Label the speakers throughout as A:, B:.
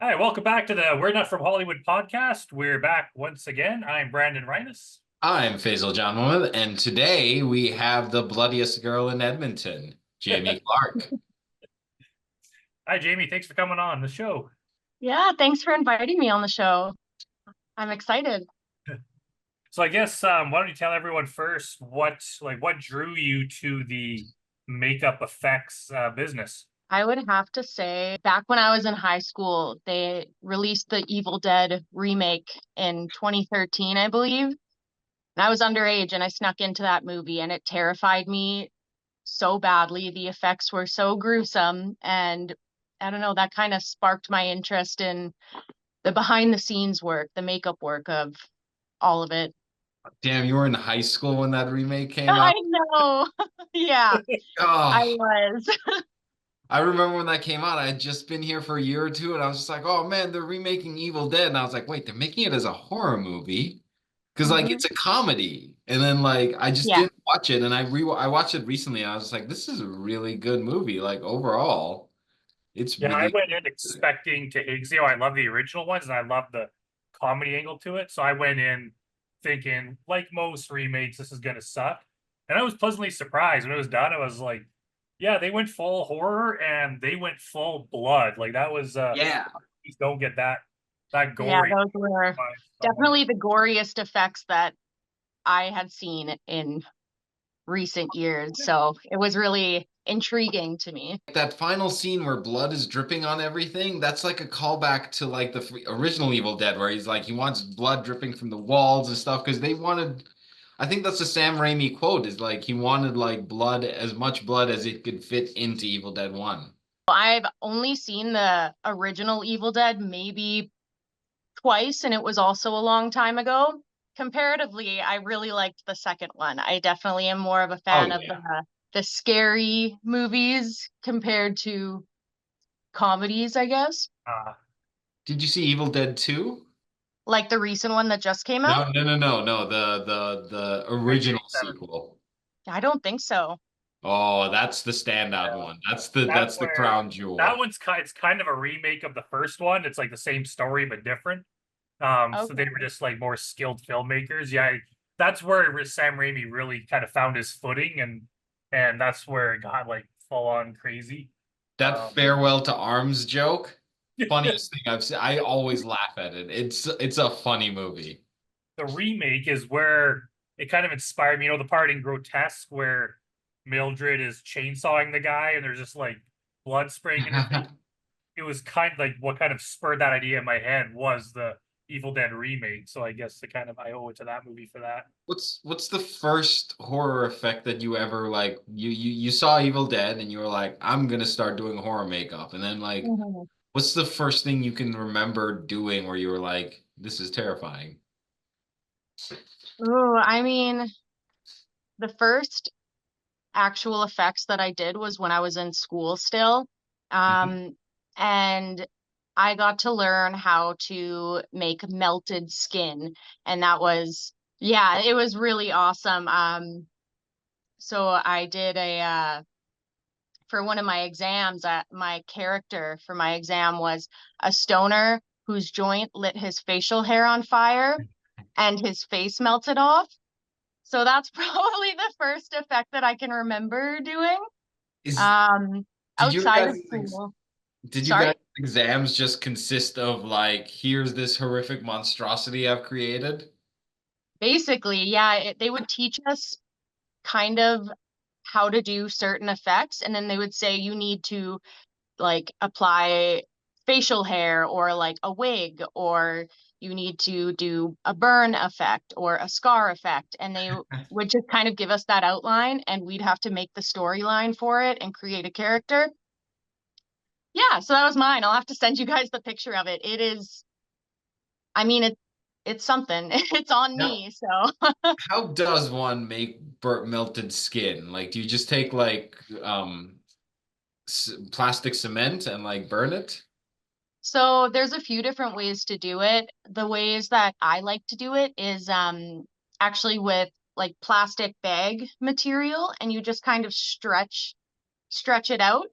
A: Hi, welcome back to the We're Not From Hollywood podcast. We're back once again. I'm Brandon Reines.
B: I'm Faizel John Mohammed, and today we have the bloodiest girl in Edmonton, Jamie Clarke.
A: Hi, Jamie. Thanks for coming on the show.
C: Yeah, thanks for inviting me on the show. I'm excited.
A: So I guess why don't you tell everyone first what drew you to the makeup effects business?
C: I would have to say, back when I was in high school, they released the Evil Dead remake in 2013, I believe. And I was underage and I snuck into that movie and it terrified me so badly. The effects were so gruesome. And I don't know, that kind of sparked my interest in the behind the scenes work, the makeup work of all of it.
B: Damn, you were in high school when that remake came
C: I
B: out.
C: know. Yeah, I
B: Oh,
C: was.
B: I remember when that came out. I had just been here for a year or two, and I was just like, "Oh man, they're remaking Evil Dead," and I was like, "Wait, they're making it as a horror movie?" Because like
C: Hmm.
B: it's a comedy, and then like I just
C: Yeah.
B: didn't watch it, and I watched it recently, and I was just like, "This is a really good movie. Like overall, it's
A: Yeah, I
B: really
A: went in
B: good."
A: expecting to hate. I love the original ones and I love the comedy angle to it. So I went in thinking, like most remakes, this is gonna suck. And I was pleasantly surprised when it was done. I was like, yeah, they went full horror and they went full blood. Like that was
B: Yeah.
A: you don't get that
C: Yeah,
A: gory
C: those were
A: someone.
C: definitely the goriest effects that I had seen in recent years. So it was really intriguing to me.
B: That final scene where blood is dripping on everything, that's like a callback to like the original Evil Dead, where he's like he wants blood dripping from the walls and stuff because they wanted. I think that's the Sam Raimi quote is like he wanted like blood, as much blood as it could fit into Evil Dead 1.
C: I've only seen the original Evil Dead maybe twice, and it was also a long time ago. Comparatively, I really liked the second one. I definitely am more of a
B: Oh
C: fan of
B: yeah.
C: the scary movies compared to comedies, I guess.
A: Uh,
B: Did you see Evil Dead 2?
C: Like the recent one that just came out.
B: No, no, no, no, no. The original
A: 1987.
B: sequel.
C: I don't think so.
B: Oh, that's the standout
A: Yeah.
B: one. That's the
A: That's
B: that's the
A: where
B: crown
A: that
B: jewel.
A: one's it's kind of a remake of the first one. It's like the same story but different. So they were
C: Okay.
A: just like more skilled filmmakers. Yeah, that's where Sam Raimi really kind of found his footing, and that's where it got like full on crazy.
B: That
A: Um,
B: farewell to arms joke, funniest thing I've seen. I always laugh at it. It's a funny movie.
A: the remake is where it kind of inspired me. You know, the part in Grotesque where Mildred is chainsawing the guy and there's just like blood spraying in her face. It was kind of like what kind of spurred that idea in my head was the Evil Dead remake. So I guess I owe it to that movie for that.
B: What's the first horror effect that you ever like you saw Evil Dead and you were like, I'm gonna start doing horror makeup. And then like
C: Mhm.
B: what's the first thing you can remember doing where you were like, this is terrifying?
C: Ooh, I mean, the first actual effects that I did was when I was in school still.
B: Mhm.
C: Um, and I got to learn how to make melted skin. And that was, yeah, it was really awesome. So I did for one of my exams, my character for my exam was a stoner whose joint lit his facial hair on fire and his face melted off. So that's probably the first effect that I can remember doing.
B: Is
C: Um,
B: did your
C: outside
B: guys
C: of school.
B: did you
C: Sorry?
B: guys exams just consist of like, here's this horrific monstrosity I've created?
C: Basically, yeah, they would teach us kind of how to do certain effects, and then they would say you need to like apply facial hair or like a wig, or you need to do a burn effect or a scar effect, and they would just kind of give us that outline, and we'd have to make the storyline for it and create a character. Yeah, so that was mine. I'll have to send you guys the picture of it. It is, I mean, it's something. It's on
B: Now,
C: me, so.
B: how does one make burnt melted skin? Like, do you just take like plastic cement and like burn it?
C: So there's a few different ways to do it. The ways that I like to do it is actually with like plastic bag material, and you just kind of stretch it out.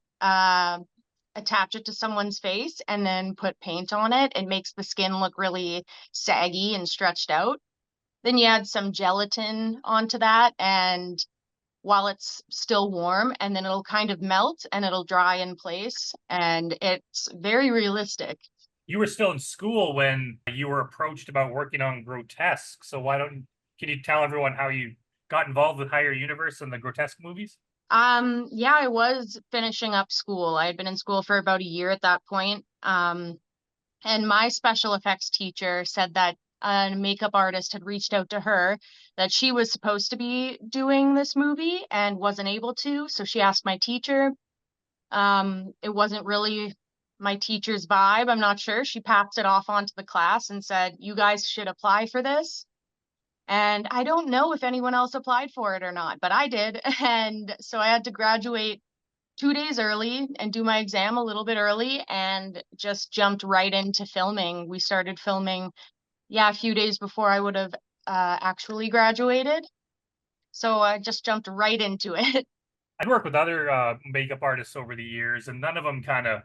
C: attach it to someone's face and then put paint on it. It makes the skin look really saggy and stretched out. Then you add some gelatin onto that, and while it's still warm, and then it'll kind of melt and it'll dry in place, and it's very realistic.
A: You were still in school when you were approached about working on Grotesque. So can you tell everyone how you got involved with Higher Universe and the Grotesque movies?
C: Yeah, I was finishing up school. I had been in school for about a year at that point. And my special effects teacher said that a makeup artist had reached out to her that she was supposed to be doing this movie and wasn't able to. So she asked my teacher. It wasn't really my teacher's vibe. I'm not sure. She passed it off onto the class and said, you guys should apply for this. And I don't know if anyone else applied for it or not, but I did. And so I had to graduate 2 days early and do my exam a little bit early and just jumped right into filming. We started filming, yeah, a few days before I would have actually graduated. So I just jumped right into it.
A: I'd worked with other makeup artists over the years, and none of them kind of,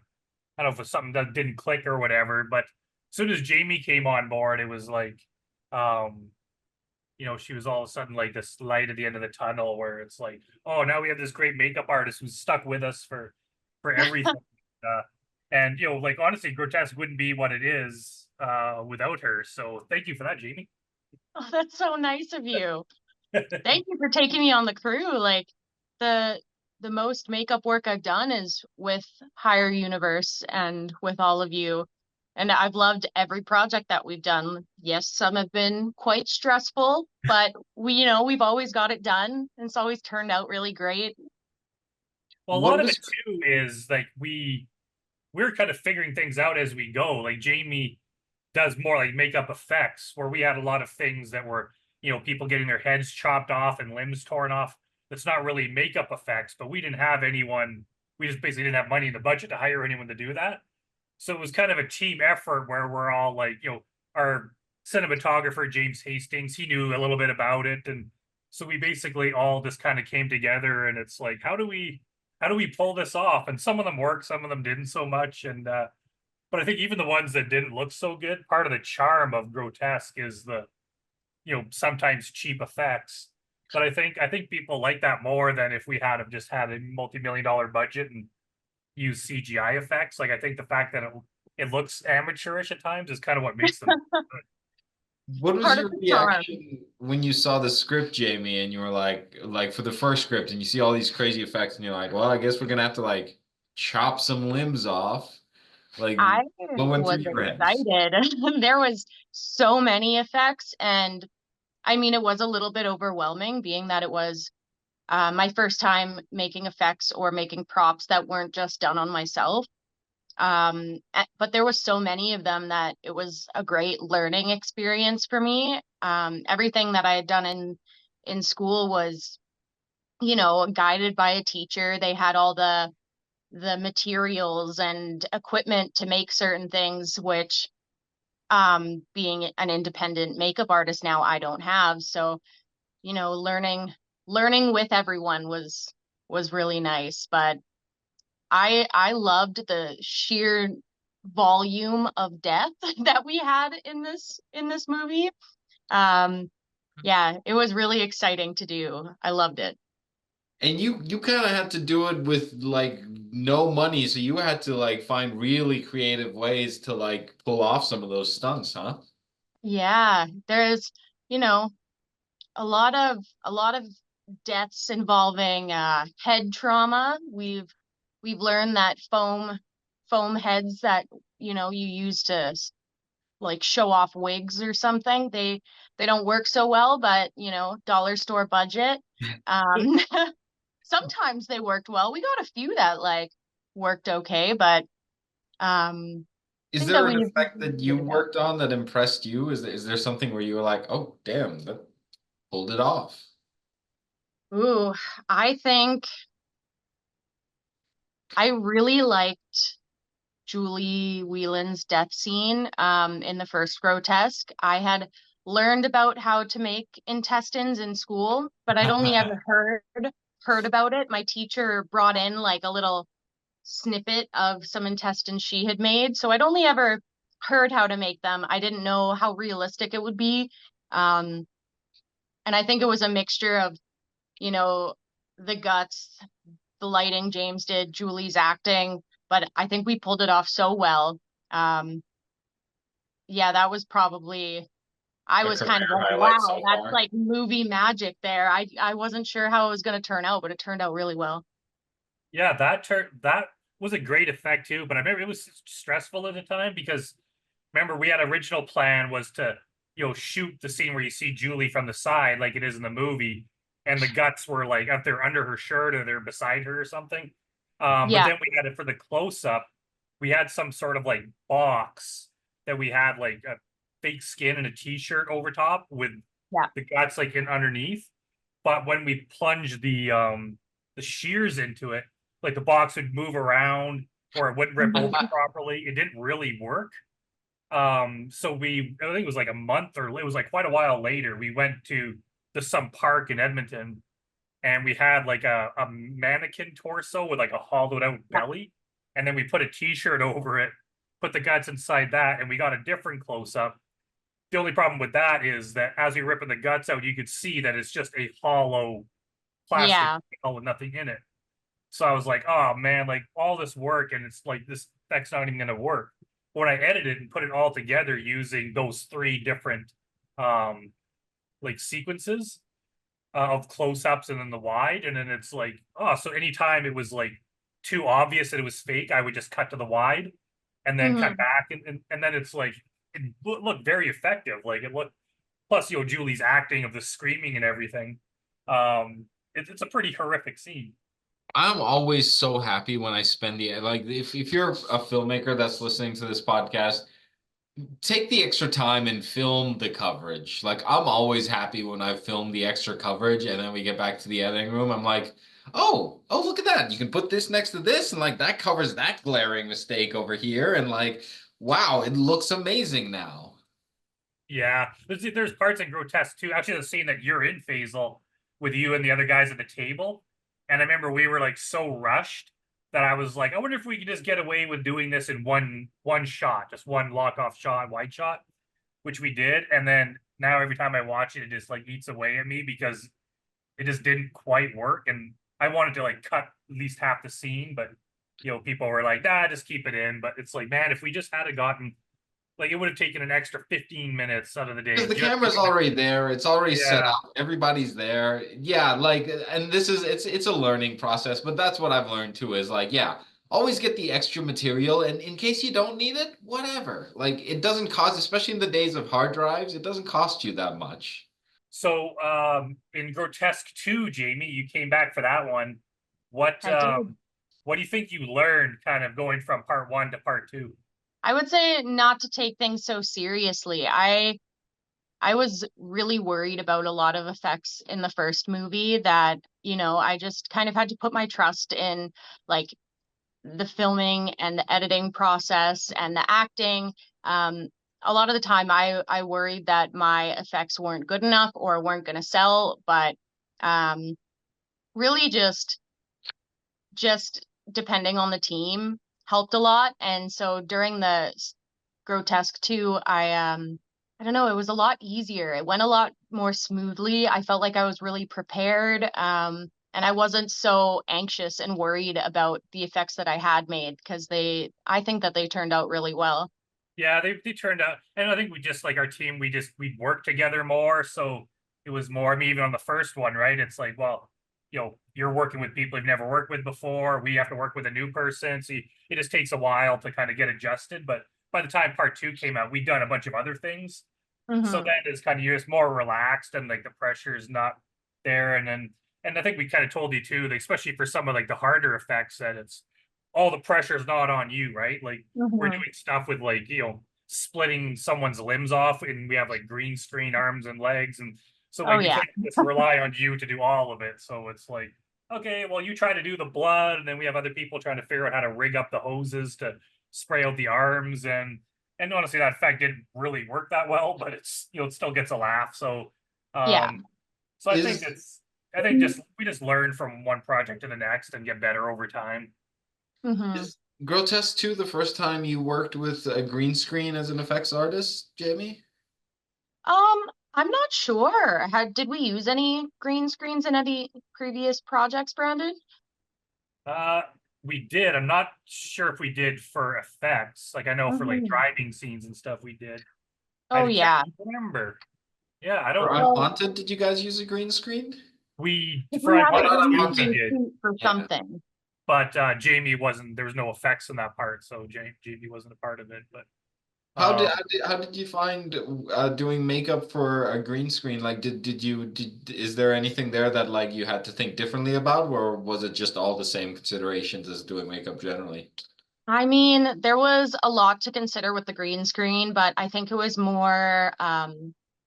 A: I don't know if it's something that didn't click or whatever. But as soon as Jamie came on board, it was like, um, she was all of a sudden like this light at the end of the tunnel where it's like, oh, now we have this great makeup artist who's stuck with us for everything. And like honestly, Grotesque wouldn't be what it is without her. So thank you for that, Jamie.
C: Oh, that's so nice of you. Thank you for taking me on the crew. Like the the most makeup work I've done is with Higher Universe and with all of you. And I've loved every project that we've done. Yes, some have been quite stressful, but we've always got it done, and it's always turned out really great.
A: Well, a
B: What
A: lot of it
B: was
A: too is like we're kind of figuring things out as we go. Like Jamie does more like makeup effects, where we had a lot of things that were, people getting their heads chopped off and limbs torn off. That's not really makeup effects, but we didn't have anyone. We just basically didn't have money in the budget to hire anyone to do that. So it was kind of a team effort where we're all like, our cinematographer, James Hastings, he knew a little bit about it. And so we basically all just kind of came together, and it's like, how do we pull this off? And some of them worked, some of them didn't so much. And but I think even the ones that didn't look so good, part of the charm of Grotesque is the, sometimes cheap effects. But I think people like that more than if we had have just had a multi-million-dollar budget and use CGI effects. Like I think the fact that it looks amateurish at times is kind of what makes them good.
B: what was
C: Part of
B: your
C: the charm.
B: reaction when you saw the script, Jamie, and you were like for the first script, and you see all these crazy effects, and you're like, well, I guess we're gonna have to like chop some limbs off. Like,
C: I
B: what went through
C: was
B: your heads?
C: excited. There was so many effects, and I mean, it was a little bit overwhelming, being that it was my first time making effects or making props that weren't just done on myself. But there was so many of them that it was a great learning experience for me. Everything that I had done in school was, guided by a teacher. They had all the materials and equipment to make certain things, which being an independent makeup artist now, I don't have. So, learning with everyone was really nice. But I loved the sheer volume of death that we had in this movie. Yeah, it was really exciting to do. I loved it.
B: And you kind of had to do it with like no money, so you had to like find really creative ways to like pull off some of those stunts, huh?
C: Yeah, there's, you know, a lot of deaths involving head trauma. We've learned that foam heads that you use to like show off wigs or something. They don't work so well, but dollar store budget. Um, sometimes they worked well. We got a few that like worked okay, but I
B: Is
C: think that
B: there an
C: we
B: effect that you
C: figured it out.
B: worked on that impressed you? Is there something where you were like, oh damn, that pulled it off?
C: Ooh, I think I really liked Julie Whelan's death scene in the first Grotesque. I had learned about how to make intestines in school, but I'd only ever heard about it. My teacher brought in like a little snippet of some intestines she had made. So I'd only ever heard how to make them. I didn't know how realistic it would be. And I think it was a mixture of, you know, the guts, the lighting James did, Julie's acting, but I think we pulled it off so well. Yeah, that was probably, I
B: A
C: was kind of
B: career
C: like,
B: highlight
C: wow,
B: so
C: that's
B: far.
C: like movie magic there. I wasn't sure how it was going to turn out, but it turned out really well.
A: Yeah, that was a great effect too. But I remember it was stressful at the time because remember we had original plan was to shoot the scene where you see Julie from the side like it is in the movie, and the guts were like up there under her shirt or they're beside her or something. But
C: Yeah,
A: then we had it for the close up. We had some sort of like box that we had like a fake skin and a t-shirt over top with
C: yeah.
A: the guts like in underneath. But when we plunged the shears into it, like the box would move around or it wouldn't rip open properly. It didn't really work. So I think it was like a month or it was like quite a while later, we went to some park in Edmonton and we had like a mannequin torso with like a hollowed out
C: Yeah.
A: belly. And then we put a t-shirt over it, put the guts inside that, and we got a different close up. The only problem with that is that as we ripping the guts out, you could see that it's just a hollow plastic
C: Yeah.
A: shell with nothing in it. So I was like, oh man, like all this work and it's like this that's not even gonna work. When I edited and put it all together using those three different um like sequences of close-ups and then the wide, and then it's like, oh, so anytime it was like too obvious that it was fake, I would just cut to the wide and then cut
C: Mhm.
A: back and then it's like it looked very effective. Like it looked plus Julie's acting of the screaming and everything. It's a pretty horrific scene.
B: I'm always so happy when I spend the like if you're a filmmaker that's listening to this podcast, take the extra time and film the coverage. Like I'm always happy when I film the extra coverage and then we get back to the editing room. I'm like, oh, look at that. You can put this next to this and like that covers that glaring mistake over here and like, wow, it looks amazing now.
A: Yeah, there's parts in Grotesque too. Actually, the scene that you're in, Faizel, with you and the other guys at the table. And I remember we were like so rushed that I was like, I wonder if we could just get away with doing this in one shot, just one lock off shot, wide shot, which we did. And then now every time I watch it, it just like eats away at me because it just didn't quite work. And I wanted to like cut at least half the scene, but people were like, just keep it in. But it's like, man, if we just had gotten like it would have taken an extra 15 minutes out of the
B: Because
A: day
B: the
A: just
B: camera's already there, it's already set
A: yeah.
B: up, everybody's there. Yeah, like, and this is it's a learning process, but that's what I've learned too is like, yeah, always get the extra material, and in case you don't need it, whatever. Like, it doesn't cost, especially in the days of hard drives, it doesn't cost you that much.
A: So in Grotesque 2, Jamie, you came back for that one.
C: I did.
A: What do you think you learned kind of going from part one to part two?
C: I would say not to take things so seriously. I was really worried about a lot of effects in the first movie that, I just kind of had to put my trust in like the filming and the editing process and the acting. A lot of the time I worried that my effects weren't good enough or weren't going to sell, but um, really just depending on the team helped a lot. And so during the Grotesque 2, I don't know, it was a lot easier. It went a lot more smoothly. I felt like I was really prepared. And I wasn't so anxious and worried about the effects that I had made because I think that they turned out really well.
A: Yeah, they turned out, and I think we just like our team, we worked together more. So it was more. I mean, even on the first one, right? It's like, well, you're working with people you've never worked with before. We have to work with a new person, so it just takes a while to kind of get adjusted. But by the time part two came out, we'd done a bunch of other things, so
C: Hmm.
A: then it's kind of you're just more relaxed and like the pressure is not there. And I think we kind of told you too, like, especially for some of like the harder effects, that it's all the pressure is not on you, right? Like we're
C: Hmm.
A: doing stuff with like splitting someone's limbs off, and we have like green screen arms and legs, and so
C: Oh
A: like we
C: yeah.
A: can't just rely on you to do all of it. So it's like, okay, well you try to do the blood, and then we have other people trying to figure out how to rig up the hoses to spray out the arms, and honestly that effect didn't really work that well, but it's it still gets a laugh. So
C: Yeah.
A: um so
B: Is
A: I think just we just learn from one project to the next and get better over time.
C: Mhm.
B: Is Grotesque 2 the first time you worked with a green screen as an effects artist, Jamie?
C: Um, I'm not sure. Did we use any green screens in any previous projects, Brandon?
A: Uh, we did. I'm not sure if we did for effects. Like I know for like
C: Mhm.
A: driving scenes and stuff we did. I
C: Oh
A: can't
C: yeah.
A: remember. Yeah, I
B: For
A: don't.
C: Well,
B: Unhaunted, did you guys use a green screen?
A: We
C: if
A: for
C: we had
B: Oh,
C: a
B: not
A: Unwanted
C: green
A: Two we
B: Unhaunted.
C: screen
A: did,
C: shoot for
B: Yeah.
C: something.
A: but Jamie wasn't. There was no effects in that part, so Jamie wasn't a part of it. But
B: How did
A: um,
B: how did, how did you find doing makeup for a green screen? Like, is there anything there that like you had to think differently about, or was it just all the same considerations as doing makeup generally?
C: I mean, there was a lot to consider with the green screen, but I think it was more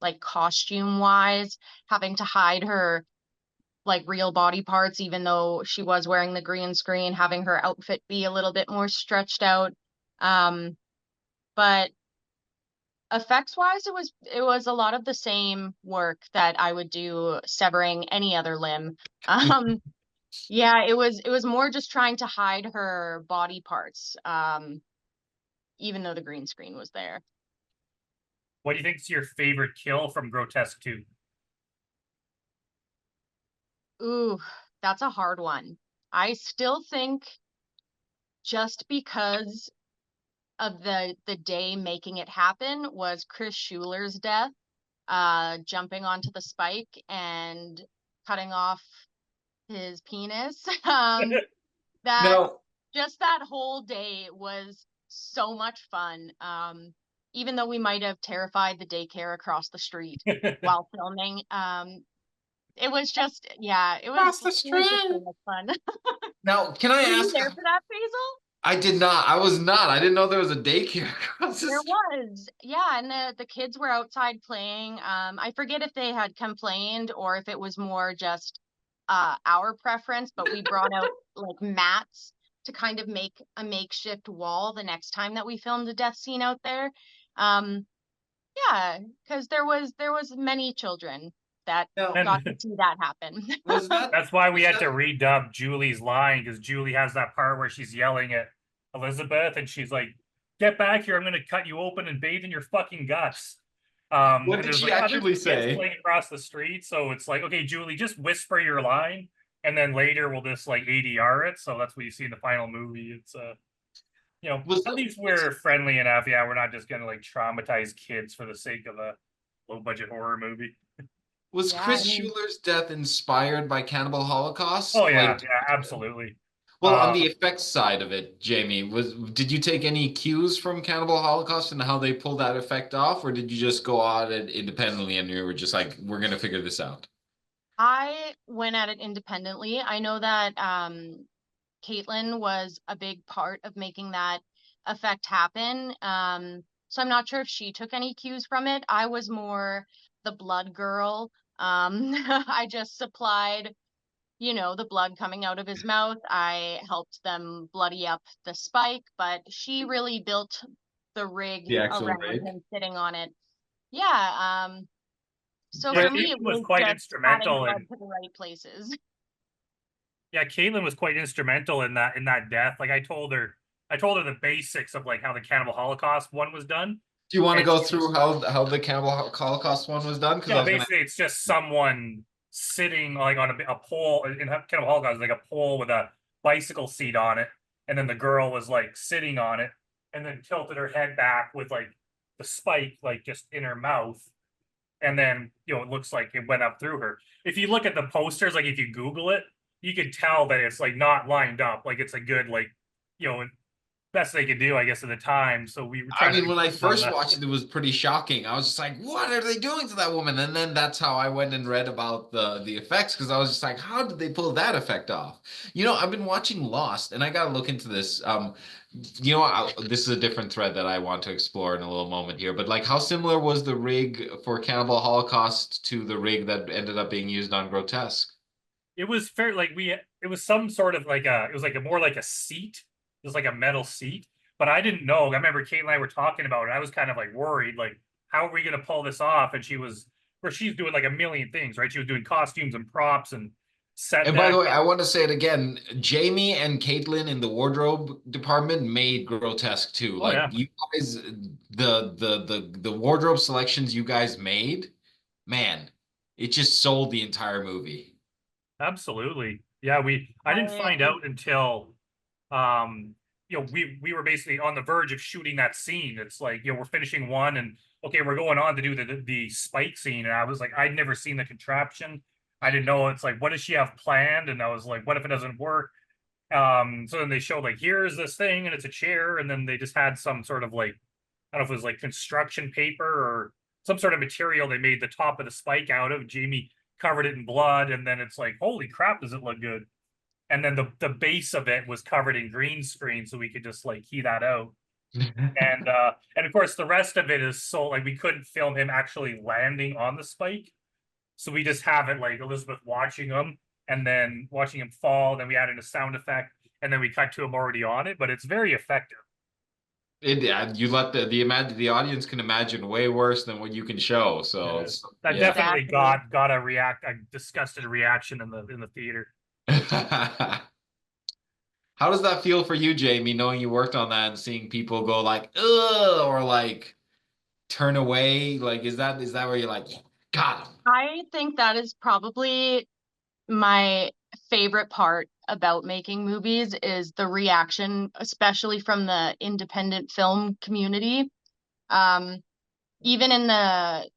C: like costume wise, having to hide her like real body parts, even though she was wearing the green screen, having her outfit be a little bit more stretched out. Um, but effects wise, it was a lot of the same work that I would do severing any other limb. Um, yeah, it was more just trying to hide her body parts. Even though the green screen was there.
A: what do you think is your favorite kill from Grotesque 2?
C: Ooh, that's a hard one. I still think just because of the day making it happen was Chris Schuler's death, jumping onto the spike and cutting off his penis. That
B: No.
C: just that whole day was so much fun. Even though we might have terrified the daycare across the street while filming, it was just, yeah,
B: Across the
C: it was just so
B: street.
C: much fun.
B: Now, can I
C: Were you
B: ask?
C: there for that, Basil?
B: I did not. I was not. I didn't know there was a daycare across the
C: There
B: street.
C: was, yeah, and the kids were outside playing. I forget if they had complained or if it was more just our preference, but we brought out like mats to kind of make a makeshift wall the next time that we filmed a death scene out there. Um, yeah, because there was many children that
B: Now,
C: got to
A: And
C: see that happen.
B: was that
A: that's why we
B: was
A: had to
B: that
A: redub Julie's line because Julie has that part where she's yelling at Elizabeth and she's like, "Get back here! I'm going to cut you open and bathe in your fucking guts."
B: what
A: And
B: did
A: there's
B: she
A: like other
B: actually
A: kids
B: say?
A: playing across the street, so it's like, okay, Julie, just whisper your line, and then later we'll just like ADR it. So that's what you see in the final movie. It's
B: Was
A: at
B: that
A: least we're friendly enough. Yeah, we're not just going to like traumatize kids for the sake of a low budget horror movie.
B: was
C: Yeah, I
B: Chris
C: mean,
B: Schuler's death inspired by Cannibal
A: Oh
B: Holocaust?
A: yeah,
B: Like,
A: yeah, absolutely.
B: well, on
A: Uh,
B: the effects side of it, Jamie, did you take any cues from Cannibal Holocaust and how they pulled that effect off, or did you just go at it independently and you were just like, we're gonna figure this out?
C: I went at it independently. I know that Caitlin was a big part of making that effect happen. So I'm not sure if she took any cues from it. I was more the blood girl. I just supplied, the blood coming out of his mouth. I helped them bloody up the spike, but she really built the rig
B: The actual
C: around
B: rig.
C: him sitting on it. Yeah. So
A: yeah,
C: for
B: But
C: me, it
A: Caitlin was
C: was
A: quite
C: just adding
A: instrumental
C: blood
A: in
C: to the right places.
A: yeah, Caitlin was quite instrumental in that death. Like I told her the basics of like how the Cannibal Holocaust one was done.
B: do you want to
A: And
B: go through how the Cannibal Holocaust one was done? Because I
A: yeah,
B: was gonna.
A: basically it's just someone sitting like on a pole in Cannibal Holocaust, like a pole with a bicycle seat on it, and then the girl was like sitting on it, and then tilted her head back with like the spike like just in her mouth, and then it looks like it went up through her. If you look at the posters, like if you Google it, you could tell that it's like not lined up, like it's a good like you know best they could do, I guess, at the time. So we were
B: I
A: trying to
B: mean, when I
A: on
B: first
A: that.
B: watched it, it was pretty shocking. I was just like, "What are they doing to that woman?" And then that's how I went and read about the effects because I was just like, "How did they pull that effect off?" I've been watching Lost, and I got to look into this. This is a different thread that I want to explore in a little moment here. But like, how similar was the rig for Cannibal Holocaust to the rig that ended up being used on Grotesque?
A: It was fair, like it was some sort of like it was like a more like a seat. It was like a metal seat, but I didn't know. I remember Kate and I were talking about it. I was kind of like worried, like how are we gonna pull this off? And she's doing like a million things, right? She was doing costumes and props and set
B: And by
A: deck.
B: the way, I want to say it again. Jamie and Caitlin in the wardrobe department made Grotesque too.
A: Oh
B: Like
A: yeah,
B: you guys, the wardrobe selections you guys made, man, it just sold the entire movie.
A: absolutely. Yeah, I didn't find out until we were basically on the verge of shooting that scene. It's like, we're finishing one and okay, we're going on to do the spike scene. And I was like, I'd never seen the contraption. I didn't know. It's like, what does she have planned? And I was like, what if it doesn't work? So then they showed like, here's this thing and it's a chair. And then they just had some sort of like, I don't know if it was like construction paper or some sort of material they made the top of the spike out of. Jamie covered it in blood. And then it's like, holy crap, does it look good? And then the base of it was covered in green screen, so we could just like key that out. And of course the rest of it is so like we couldn't film him actually landing on the spike. So we just have it like Elizabeth watching him and then watching him fall, then we add in a sound effect, and then we cut to him already on it, but it's very effective.
B: You let the audience can imagine way worse than what you can show. So
A: That
B: yeah.
A: definitely
C: Exactly.
A: got a disgusted reaction in the theater.
B: How does that feel for you, Jamie, knowing you worked on that and seeing people go like, ugh, or like turn away? Like, is that where you're like, yeah, got him?
C: I think that is probably my favorite part about making movies is the reaction, especially from the independent film community. Um, Even in the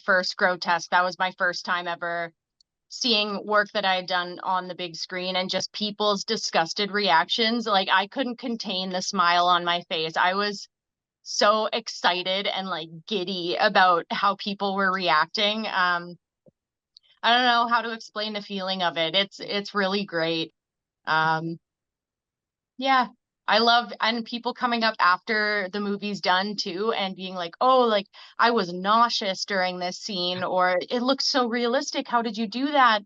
C: first Grotesque, that was my first time ever seeing work that I had done on the big screen and just people's disgusted reactions. Like I couldn't contain the smile on my face. I was so excited and like giddy about how people were reacting. I don't know how to explain the feeling of it. It's really great. Um, yeah. I love and people coming up after the movie's done too and being like, "Oh, like I was nauseous during this scene," or "It looks so realistic. How did you do that?"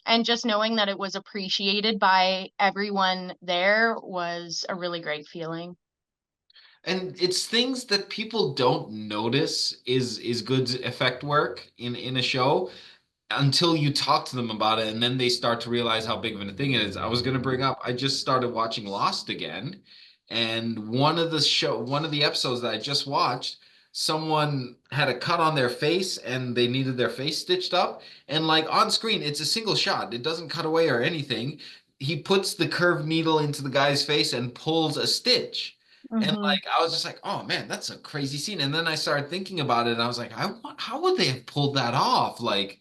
C: And just knowing that it was appreciated by everyone there was a really great feeling.
B: And it's things that people don't notice is good effect work in a show until you talk to them about it, and then they start to realize how big of a thing it is. I was going to bring up, I just started watching Lost again, and one of the episodes that I just watched, someone had a cut on their face and they needed their face stitched up, and like on screen, it's a single shot. It doesn't cut away or anything. He puts the curved needle into the guy's face and pulls a stitch. And
C: Hmm.
B: like I was just like, oh man, that's a crazy scene. And then I started thinking about it, and I was like, how would they have pulled that off? Like,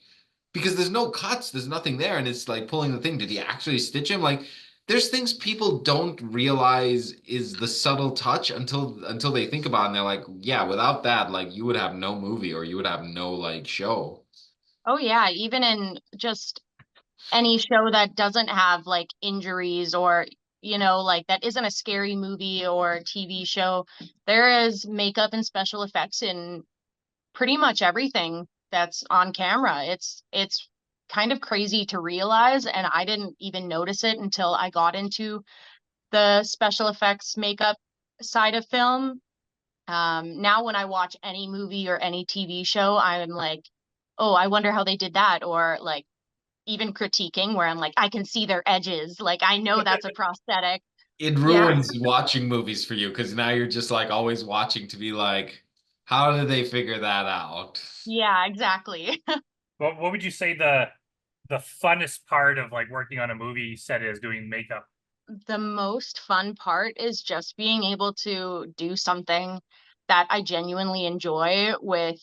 B: because there's no cuts, there's nothing there, and it's like pulling the thing. Did he actually stitch him? Like, there's things people don't realize is the subtle touch until they think about it, and they're like, yeah, without that, like you would have no movie or you would have no like show.
C: Oh yeah, even in just any show that doesn't have like injuries or like that isn't a scary movie or TV show, there is makeup and special effects in pretty much everything that's on camera. It's kind of crazy to realize, and I didn't even notice it until I got into the special effects makeup side of film. Now when I watch any movie or any TV show, I'm like, oh, I wonder how they did that, or like even critiquing where I'm like, I can see their edges. Like I know that's a prosthetic.
B: It
C: Yeah.
B: ruins watching movies for you because now you're just like always watching to be like, how did they figure that out?
C: Yeah, exactly.
A: What would you say the funnest part of like working on a movie set is doing makeup?
C: The most fun part is just being able to do something that I genuinely enjoy with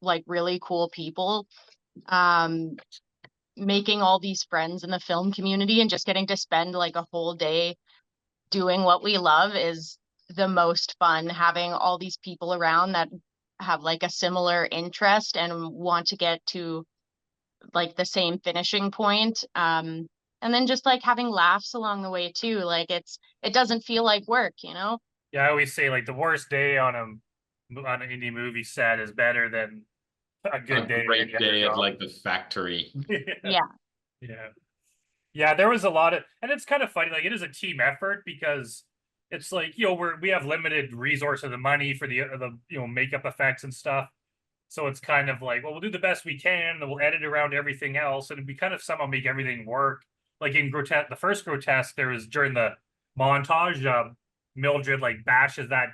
C: like really cool people. Um, Making all these friends in the film community and just getting to spend like a whole day doing what we love is the most fun. Having all these people around that have like a similar interest and want to get to like the same finishing point. And then just like having laughs along the way too. Like it doesn't feel like work.
A: Yeah, I always say like the worst day on an indie movie set is better than a
B: A
A: good day at any
B: great
A: other
B: day at
A: job.
B: like the factory.
A: Yeah,
C: Yeah.
A: yeah, yeah. There was a lot of, and it's kind of funny. Like it is a team effort because it's like we have limited resources and money for the makeup effects and stuff. So it's kind of like, well, we'll do the best we can, and we'll edit around everything else, and we kind of somehow make everything work. Like in Grotesque, the first Grotesque, there was during the montage, Mildred like bashes that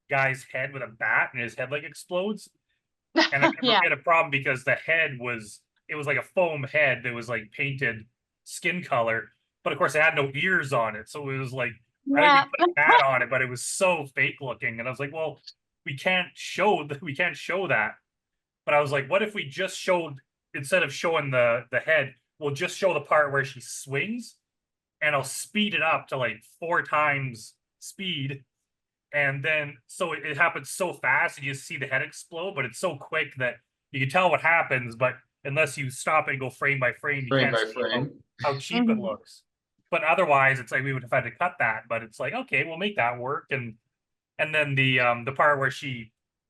A: guy's head with a bat, and his head like explodes. And I remember
C: Yeah.
A: we had a problem because the head was it was like a foam head that was like painted skin color, but of course it had no ears on it, so it was like I think
C: Yeah.
A: we put a bat on it, but it was so fake looking, and I was like, well, we can't show that. But I was like, what if we just showed instead of showing the head, we'll just show the part where she swings, and I'll speed it up to like 4 times speed, and then so it happens so fast and you just see the head explode, but it's so quick that you can tell what happens, but unless you stop and go frame by frame, you
B: Frame
A: can't
B: by
A: see
B: frame.
A: how cheap it
C: Mhm.
A: looks. But otherwise, it's like we would have had to cut that. But it's like, okay, we'll make that work. And then the part where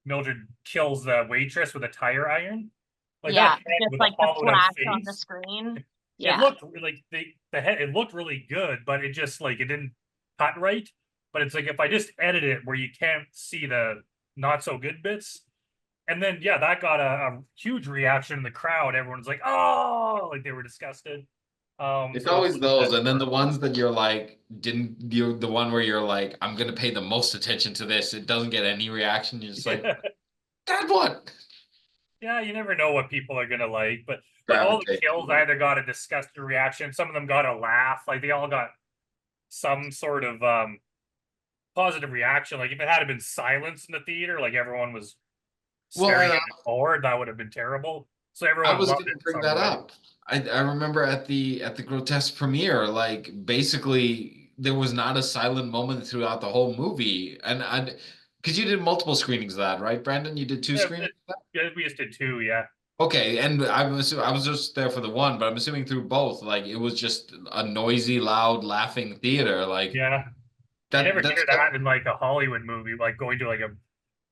A: Mildred kills the waitress with a tire iron, like
C: Yeah,
A: that head
C: just
A: with a
C: like the
A: hollowed out
C: flash on the
A: face.
C: screen.
A: It
C: Yeah.
A: looked like the head. It looked really good, but it just like it didn't cut right. But it's like if I just edit it where you can't see the not so good bits, and then yeah, that got a huge reaction in the crowd. Everyone's like, "Oh!" Like they were disgusted.
B: It's
A: So
B: always those, and then the ones that you're like, didn't you? The one where you're like, I'm gonna pay the most attention to this. It doesn't get any reaction. You're just like, that one.
A: yeah, you never know what people are gonna like, but all the
B: Gravitate
A: kills
B: to it.
A: either got a disgusted reaction, some of them got a laugh, like they all got some sort of positive reaction. Like if it had been silence in the theater, like everyone was staring
B: Well,
A: at the board, that would have been terrible. So
B: I
A: everyone
B: was
A: loved
B: gonna
A: it in
B: bring
A: some
B: that
A: way.
B: up. I remember at the Grotesque premiere, like basically there was not a silent moment throughout the whole movie, and I, because you did multiple screenings of that, right, Brandon? You did two
A: Yeah,
B: screenings of that?
A: yeah, we just did two, yeah.
B: Okay, and I was just there for the one, but I'm assuming through both, like it was just a noisy, loud, laughing theater, like
A: Yeah. You
B: that.
A: never hear that in like a Hollywood movie, like going to like a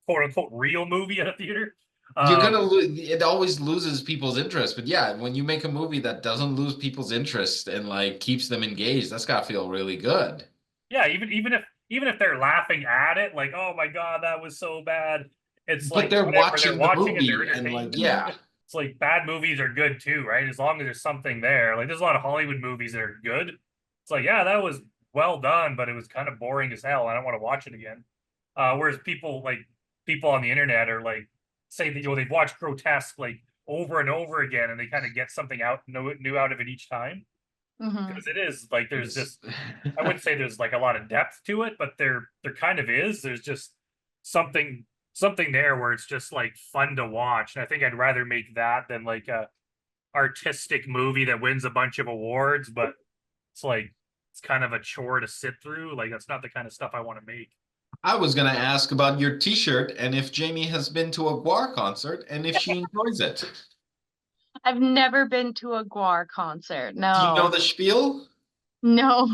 A: quote unquote real movie at a theater.
B: You're gonna lose. It always loses people's interest, but yeah, when you make a movie that doesn't lose people's interest and like keeps them engaged, that's gotta feel really good.
A: Yeah, even if they're laughing at it, like, oh my god, that was so bad. It's
B: But
A: like
B: they're
A: whatever, they're
B: watching the
A: watching it, they're
B: movie and
A: entertained.
B: like, yeah.
A: It's like bad movies are good too, right? As long as there's something there. Like there's a lot of Hollywood movies that are good. It's like, yeah, that was well done, but it was kind of boring as hell. I don't want to watch it again. Whereas people on the internet are like say that they've watched Grotesque like over and over again, and they kind of get something out new out of it each time.
C: Mhm.
A: Because it is like there's
B: It's
A: just I wouldn't say there's like a lot of depth to it, but there kind of is. There's just something there where it's just like fun to watch. And I think I'd rather make that than like a artistic movie that wins a bunch of awards, but it's like it's kind of a chore to sit through. Like that's not the kind of stuff I want to make.
B: I was gonna ask about your t-shirt and if Jamie has been to a Gwar concert and if she enjoys it.
C: I've never been to a Gwar concert.
B: Do you know
C: No.
B: the spiel?
C: No.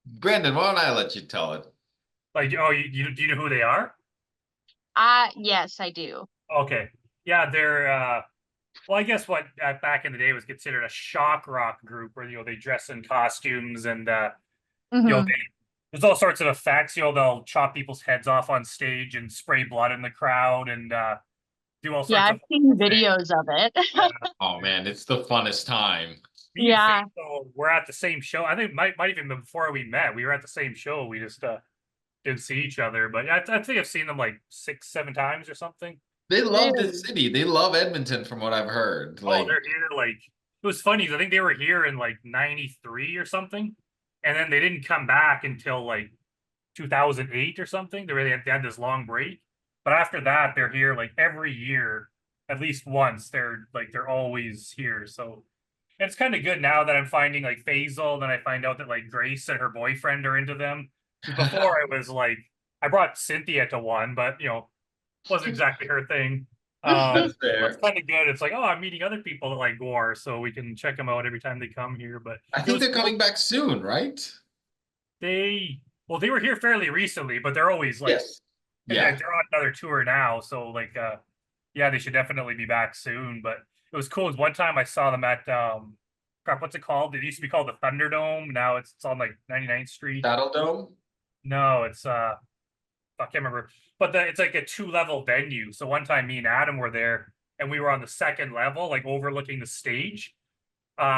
B: Brandon, why don't I let you tell it?
A: Like, oh, do you know who they are?
C: Yes, I do.
A: Okay. Yeah, they're well, I guess what back in the day was considered a shock rock group where they dress in costumes and
C: Mhm.
A: there's all sorts of effects. They'll chop people's heads off on stage and spray blood in the crowd and do all
C: Yeah,
A: sorts
C: I've
A: of
C: seen
A: things.
C: videos of it.
A: Yeah.
B: Oh man, it's the funnest time.
A: Me and
C: Yeah.
A: Faizel were at the same show. I think might even been before we met. We were at the same show. We just didn't see each other. But I think I've seen them like 6, 7 times or something.
B: They love
C: Really?
B: this city. They love Edmonton from what I've heard.
A: Oh,
B: Like
A: they're here like it was funny. I think they were here in like '93 or something, and then they didn't come back until like 2008 or something. They had this long break, but after that, they're here like every year, at least once. They're always here. So and it's kind of good now that I'm finding like Faizel. Then I find out that like Grace and her boyfriend are into them. Before it was like I brought Cynthia to one, but wasn't exactly her thing.
B: that's
A: It's
B: fair.
A: kind of good. It's like, oh, I'm meeting other people that like Gwar, so we can check them out every time they come here. But
B: I
A: it
B: think
A: was
B: they're
A: cool.
B: coming back soon, right?
A: They were here fairly recently, but they're always like,
B: Yes.
A: and
B: Yeah.
A: they're on another tour now. So like, yeah, they should definitely be back soon. But it was cool. One time I saw them at crap, what's it called? It used to be called the Thunderdome. Now it's on like 99th Street.
B: Battle Dome?
A: No, it's I can't remember. But it's like a 2-level venue. So one time me and Adam were there and we were on the second level, like overlooking the stage.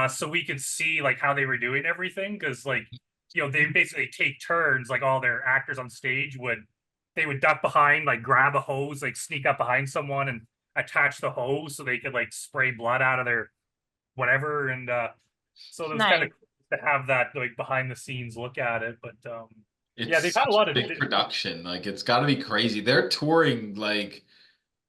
A: So we could see like how they were doing everything, because like, you know, they basically take turns, like all their actors on stage would duck behind, like grab a hose, like sneak up behind someone and attach the hose so they could like spray blood out of their whatever. And so it was kind of
C: Nice.
A: cool to have that like behind the scenes look at it. But yeah,
B: It's
A: they've had a
B: such
A: lot
B: a
A: of
B: big production. Like it's got to be crazy. They're touring like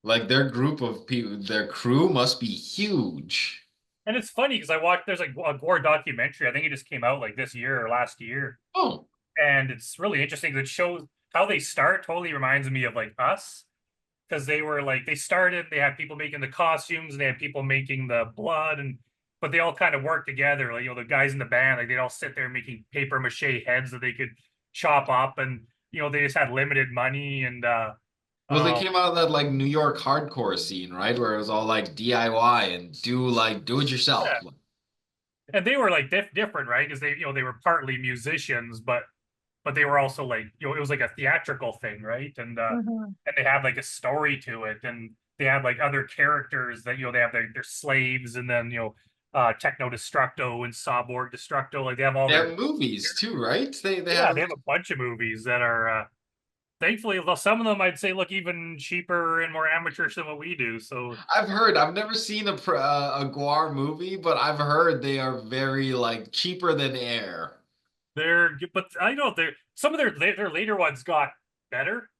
B: their group of people, their crew must be huge.
A: and it's funny because I watched there's like a gore documentary. I think it just came out like this year or last year,
B: Oh,
A: and it's really interesting. That shows how they start. Totally reminds me of like us, because they were like they started. They had people making the costumes, and they had people making the blood, and but they all kind of worked together. Like, you know, the guys in the band, like they'd all sit there making paper mache heads that they could chop up, and you know they just had limited money, and
B: well, they
A: uh,
B: came out of that like New York hardcore scene, right? Where it was all like DIY and do it yourself.
A: yeah, and they were like different, right? Because they, you know, they were partly musicians, but they were also like, you know, it was like a theatrical thing, right?
C: Mhm.
A: And they had like a story to it, and they had like other characters that, you know, they have their slaves, and then, you know, Techno Destructo and Sawborg Destructo, like they have all
B: They
A: their,
B: have movies too, right? They
A: yeah,
B: have.
A: they have a bunch of movies that are thankfully, well, some of them I'd say look even cheaper and more amateurish than what we do. So
B: I've heard. I've never seen a Gwar movie, but I've heard they are very like cheaper than air.
A: but I know they're some of their later ones got better,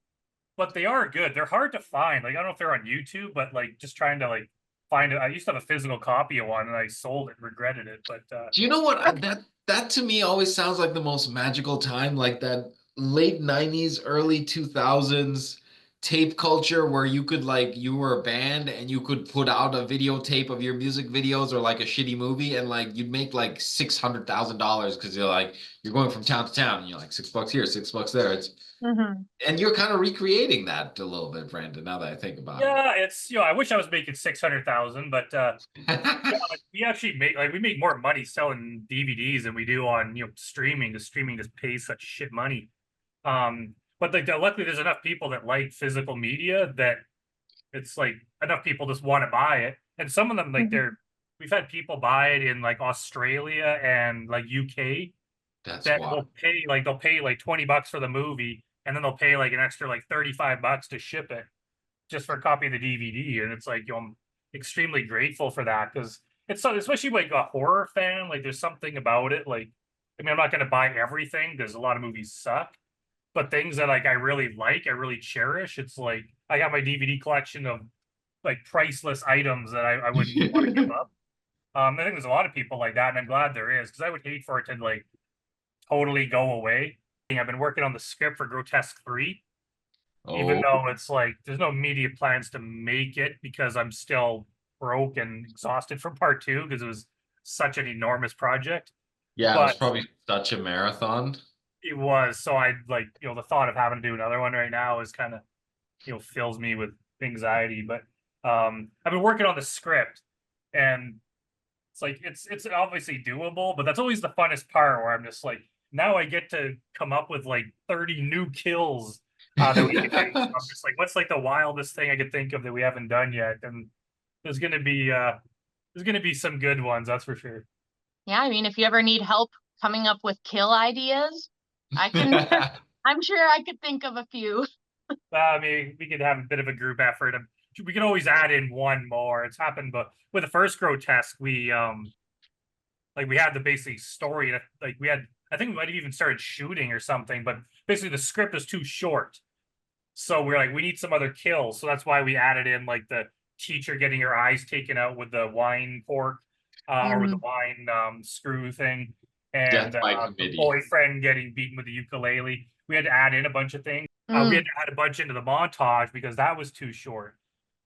A: but they are good. They're hard to find. Like I don't know if they're on YouTube, but like just trying to like find it. I used to have a physical copy of one and I sold it, regretted it. But
B: Do you know what that to me always sounds like the most magical time, like that late 90s, early 2000s tape culture where you could like you were a band and you could put out a videotape of your music videos or like a shitty movie and like you'd make like $600,000 because you're going from town to town and you're like $6 here, $6 there. It's
C: Mhm.
B: and you're kind of recreating that a little bit, Brandon, now that I think about
A: yeah, it's, you know, I wish I was making 600,000, but yeah,
B: it.
A: like we actually make like we make more money selling DVDs than we do on, you know, streaming. The streaming just pays such shit money. But like luckily there's enough people that like physical media that it's like enough people just want to buy it. And some of them like
C: Mhm.
A: we've had people buy it in like Australia and like UK
B: That's
A: that
B: why.
A: they'll pay like $20 for the movie, and then they'll pay like an extra like $35 to ship it just for a copy of the DVD. And it's like, you know, I'm extremely grateful for that, because it's so, especially like a horror fan, like there's something about it. Like, I mean, I'm not gonna buy everything because a lot of movies suck, but things that like I really like, I really cherish. It's like I got my DVD collection of like priceless items that I wouldn't want to give up. I think there's a lot of people like that, and I'm glad there is, because I would hate for it to like totally go away. I've been working on the script for Grotesque 3, even
B: Oh,
A: though it's like there's no immediate plans to make it because I'm still broke and exhausted from part 2 because it was such an enormous project.
B: yeah, it was
A: But
B: probably such a marathon.
A: it was, so I like, you know, the thought of having to do another one right now is kind of, you know, fills me with anxiety. But I've been working on the script, and it's like it's obviously doable, but that's always the funnest part, where I'm just like, now I get to come up with like 30 new kills that we can do. So I'm just like, what's like the wildest thing I could think of that we haven't done yet? And there's gonna be some good ones, that's for sure.
C: Yeah, I mean, if you ever need help coming up with kill ideas, I can, I'm sure I could think of a few.
A: I mean, we could have a bit of a group effort. We could always add in one more. It's happened, but with the first Grotesque, we like we had the basic story, like we had, I think we might have even started shooting or something, but basically the script was too short. So we're like, we need some other kills. So that's why we added in like the teacher getting her eyes taken out with the wine fork, or with the
C: Mm,
A: wine screw thing,
B: Death
A: and
B: by
A: the
B: committee.
A: boyfriend getting beaten with the ukulele. We had to add in a bunch of things. We had
C: mm,
A: to add a bunch into the montage because that was too short.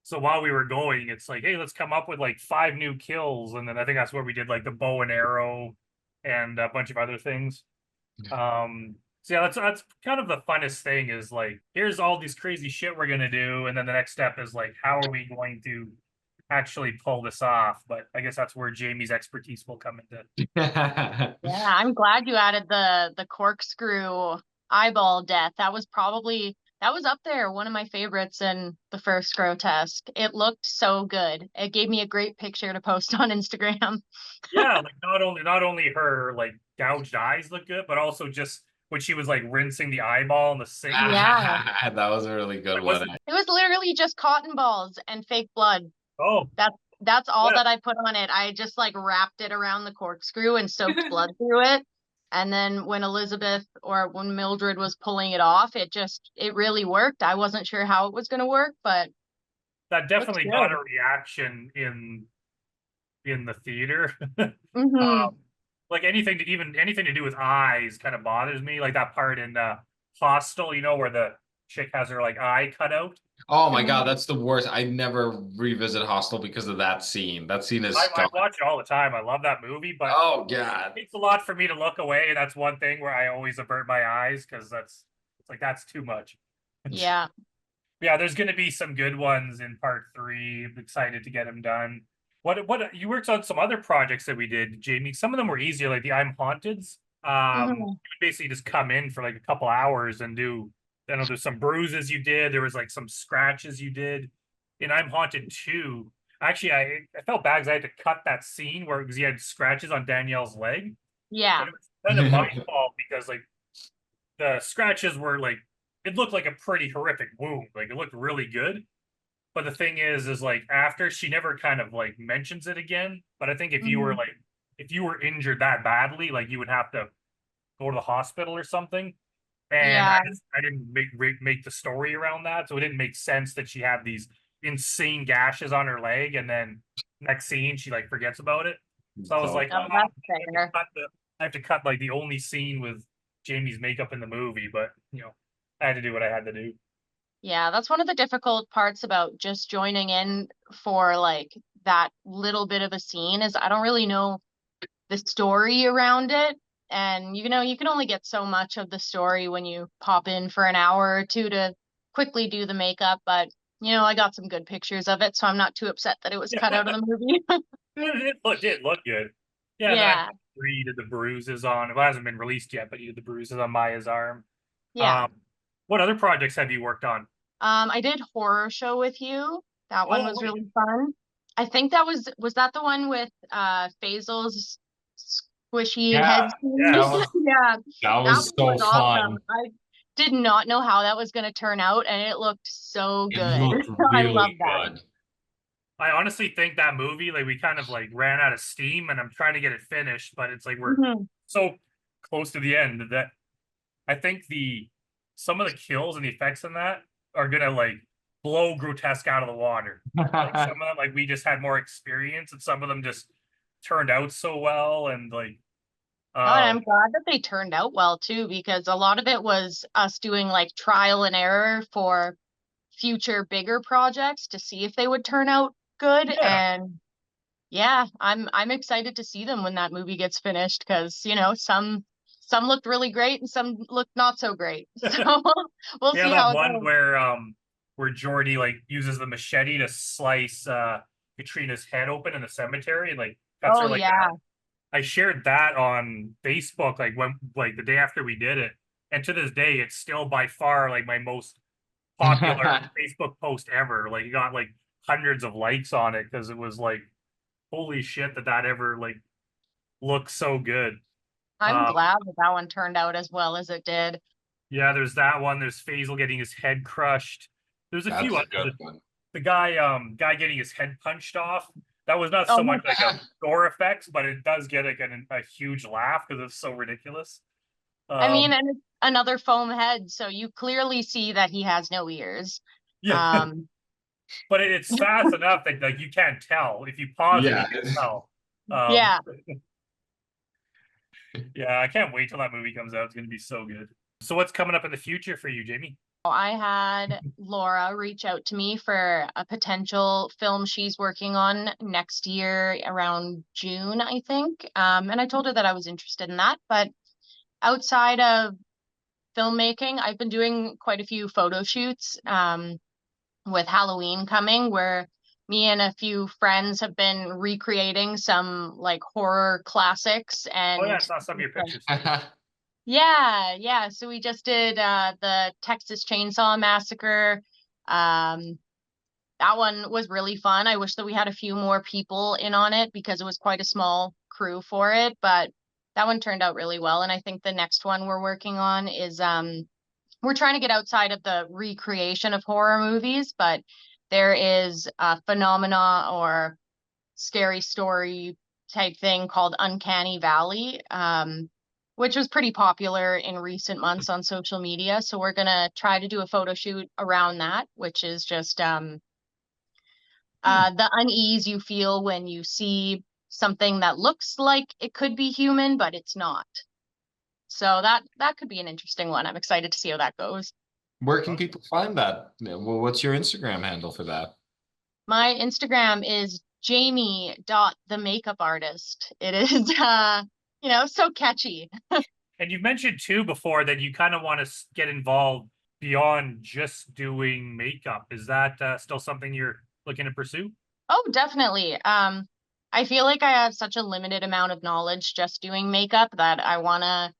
A: So while we were going, it's like, hey, let's come up with like 5 new kills, and then I think that's where we did like the bow and arrow and a bunch of other things. So yeah, that's kind of the funnest thing, is like, here's all these crazy shit we're gonna do, and then the next step is like, how are we going to actually pull this off? But I guess that's where Jamie's expertise will come into.
C: yeah, I'm glad you added the corkscrew eyeball death. That was probably That was up there, one of my favorites in the first Grotesque. It looked so good. It gave me a great picture to post on Instagram.
A: Yeah, like not only her like gouged eyes look good, but also just when she was like rinsing the eyeball in the sink.
C: Yeah.
B: That was a really good
A: Like, what's
B: one.
C: It was literally just cotton balls and fake blood.
A: Oh,
C: That's all
A: yeah.
C: that I put on it. I just like wrapped it around the corkscrew and soaked blood through it. And then when Elizabeth or when Mildred was pulling it off, it really worked. I wasn't sure how it was going to work, but
A: That
C: looked
A: definitely got
C: good.
A: a reaction in the theater.
C: Hmm.
A: Like anything to do with eyes kind of bothers me. Like that part in Hostel, where the chick has her like eye cut out.
B: Oh my God,
C: Hmm.
B: that's the worst. I never revisit Hostel because of that scene. That scene is
A: I
B: scarred.
A: watch it all the time. I love that movie, but
B: Oh
A: it
B: God.
A: takes a lot for me to look away. And that's one thing where I always avert my eyes because that's too much.
C: Yeah.
A: Yeah, there's going to be some good ones in part 3. I'm excited to get them done. What you worked on some other projects that we did, Jamie. Some of them were easier, like the I'm Haunteds. You
C: Hmm.
A: would basically just come in for like a couple hours and do. I know there's some bruises you did. There was like some scratches you did. In I'm Haunted 2, actually, I felt bad because I had to cut that scene where because he had scratches on Danielle's leg,
C: Yeah.
A: and it was kind of my fault because like the scratches were like it looked like a pretty horrific wound. Like it looked really good. But the thing is like after she never kind of like mentions it again. But I think
C: Hmm.
A: if you were injured that badly, like you would have to go to the hospital or something. And
C: Yeah.
A: I didn't make the story around that, so it didn't make sense that she had these insane gashes on her leg, and then next scene she like forgets about it. So I was like,
C: No,
A: oh,
C: that's fair.
A: I have to cut like the only scene with Jamie's makeup in the movie, but I had to do what I had to do.
C: Yeah, that's one of the difficult parts about just joining in for like that little bit of a scene is I don't really know the story around it. And you can only get so much of the story when you pop in for an hour or two to quickly do the makeup. But I got some good pictures of it, so I'm not too upset that it was cut out of
A: Yeah,
C: the movie.
A: it did look good. Yeah, and then I
C: Yeah,
A: did the bruises on. It hasn't been released yet, but he did the bruises on Maya's arm.
C: yeah.
A: Um, what other projects have you worked on?
C: I did horror show with you. That one
A: Oh,
C: was
A: wait.
C: really fun. I think was that the one with Faisal's squishy head
B: Yeah,
C: scene?
B: that
A: Yes.
B: was
C: Yeah,
B: that
C: that
B: was
C: one
B: so
C: was
B: fun.
C: awesome. I did not know how that was going to turn out, and it looked so
B: It
C: good.
B: looked
C: I love
B: really
C: that.
B: good.
A: I honestly think that movie, like we kind of like ran out of steam and I'm trying to get it finished, but it's like we're
C: Hmm.
A: so close to the end that I think the some of the kills and the effects in that are gonna like blow Grotesque out of the water. Like some of them, like we just had more experience and some of them just turned out so well and like
C: Oh, and
A: um
C: I'm glad that they turned out well too, because a lot of it was us doing like trial and error for future bigger projects to see if they would turn out good.
A: yeah.
C: And yeah, I'm excited to see them when that movie gets finished because, some looked really great and some looked not so great. So we'll
A: Yeah,
C: see
A: that
C: how it
A: one
C: goes.
A: where Jordy like uses the machete to slice Katrina's head open in the cemetery and like cuts
C: Oh
A: her like
C: yeah.
A: that. I shared that on Facebook like the day after we did it. And to this day, it's still by far like my most popular Facebook post ever. Like it got like hundreds of likes on it because it was like, holy shit that ever like looks so good.
C: I'm
A: Um,
C: glad that that one turned out as well as it did.
A: yeah, there's that one. There's Faizel getting his head crushed. There's a few
B: That's a
A: others.
B: good one.
A: The guy getting his head punched off. That was not so
C: Oh,
A: much like a gore effects, but it does get like a huge laugh because it's so ridiculous.
C: I mean,
A: Um,
C: and it's another foam head, so you clearly see that he has no ears.
A: yeah,
C: Um,
A: but it's fast enough that like you can't tell. If you pause it, you
B: Yeah.
A: can tell. Um,
C: yeah.
A: yeah, I can't wait till that movie comes out. It's gonna be so good. So what's coming up in the future for you, Jamie?
C: I had Laura reach out to me for a potential film she's working on next year around June, I think. And I told her that I was interested in that. But outside of filmmaking, I've been doing quite a few photo shoots with Halloween coming, where me and a few friends have been recreating some like horror classics
A: Oh yeah,
C: and
A: I saw some of your pictures.
C: Yeah. So we just did the Texas Chainsaw Massacre. That one was really fun. I wish that we had a few more people in on it because it was quite a small crew for it, but that one turned out really well. And I think the next one we're working on is we're trying to get outside of the recreation of horror movies, but there is a phenomena or scary story type thing called Uncanny Valley, which was pretty popular in recent months on social media. So we're gonna try to do a photo shoot around that, which is just the unease you feel when you see something that looks like it could be human, but it's not. So that could be an interesting one. I'm excited to see how that goes.
B: Where can people find that? Well, what's your Instagram handle for that?
C: My Instagram is jamie.themakeupartist. It is so catchy.
A: And you've mentioned too before that you kind of want to get involved beyond just doing makeup. Is that still something you're looking to pursue?
C: Oh, definitely. I feel like I have such a limited amount of knowledge just doing makeup that I want to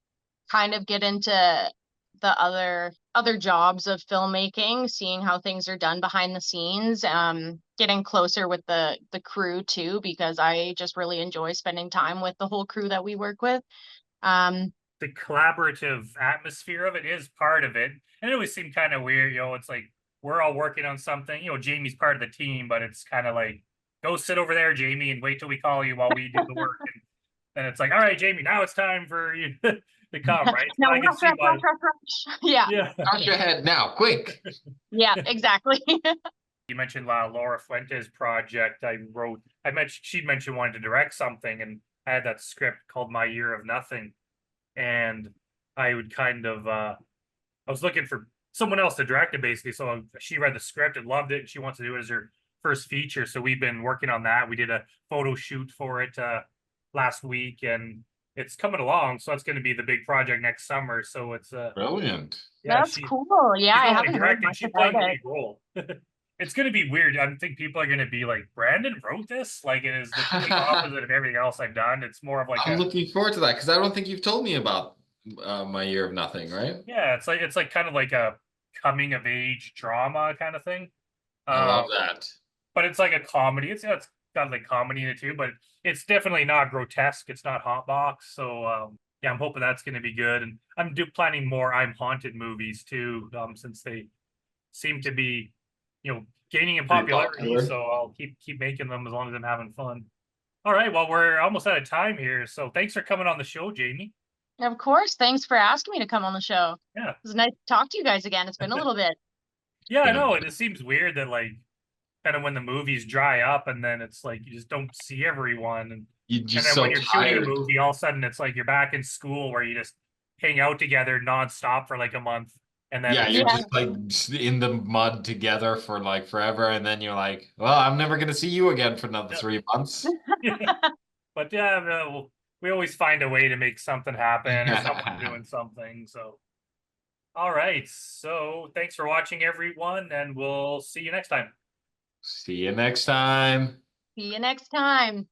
C: kind of get into the other jobs of filmmaking, seeing how things are done behind the scenes, getting closer with the crew too, because I just really enjoy spending time with the whole crew that we work with.
A: The collaborative atmosphere of it is part of it. And it always seemed kind of weird, it's like we're all working on something, Jamie's part of the team, but it's kind of like, go sit over there, Jamie, and wait till we call you while we do the work. And then it's like, all right, Jamie, now it's time for you to come, right?
C: No,
A: So I can see why.
C: rush. Yeah.
A: Yeah.
B: Rush ahead now, quick.
C: Yeah, exactly.
A: You mentioned Laura Fuentes' project. She'd mentioned wanting to direct something, and I had that script called My Year of Nothing. And I would kind of I was looking for someone else to direct it basically. So she read the script and loved it, and she wants to do it as her first feature. So we've been working on that. We did a photo shoot for it last week, and it's coming along. So it's going to be the big project next summer. So it's
B: Brilliant.
A: yeah,
C: That's cool. Yeah,
A: she's
C: I
A: not only
C: haven't heard
A: directing,
C: much
A: she's
C: about
A: playing the
C: it.
A: lead role. It's going to be weird. I think people are going to be like, Brandon wrote this? Like, it is the complete opposite of everything else I've done. It's more of like
B: I'm looking forward to that because I don't think you've told me about My Year of Nothing, right?
A: yeah, it's like kind of like a coming of age drama kind of thing.
B: I
A: Um,
B: love that.
A: but it's like a comedy. It's got like comedy in it too, but it's definitely not grotesque. It's not hot box. So yeah, I'm hoping that's going to be good. And I'm planning more I'm Haunted movies too, since they seem to be, gaining in
B: Pretty
A: popularity.
B: popular.
A: So I'll keep making them as long as I'm having fun. All right, well, we're almost out of time here. So thanks for coming on the show, Jamie.
C: Of course. Thanks for asking me to come on the show.
A: Yeah.
C: It was nice to talk to you guys again. It's been a little bit.
A: Yeah, I know. It just seems weird that like kind of when the movies dry up and then it's like you just don't see everyone. And
B: You're
A: then
B: just so
A: when you're shooting a
B: tired.
A: movie, all of a sudden it's like you're back in school where you just hang out together nonstop for like a month. And then
B: Yeah,
A: it's
B: you're
C: Yeah.
B: just like in the mud together for like forever, and then you're like, well, I'm never gonna see you again for another
A: Yeah.
B: 3 months.
A: But yeah, no, we always find a way to make something happen or someone doing something. So, all right. So, thanks for watching, everyone, and we'll see you next time.
B: See you next time.
C: See you next time.